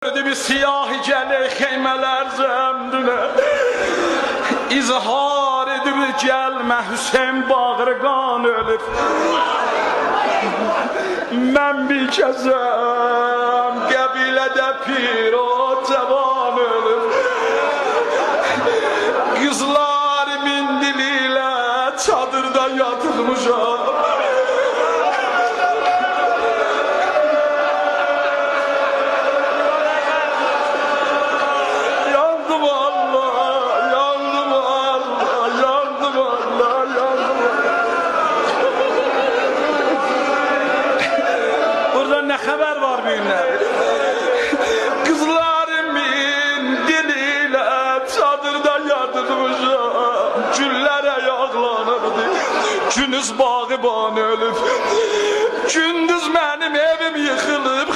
Bir siyahi gəlir xeymələr zəmdünə İzhar edir gəlmə Hüseyin bağrı qan ölür Mən bir kəzəm qəbilədə pir o cavan ölür Qızlarımın diliyle çadırda yatırmışam Ne haber var benimle? Kızlarımın diliyle çadırda yatırmışam Güllere yağlanırdı Gündüz bağıban ölüp Gündüz benim evim yıkılıp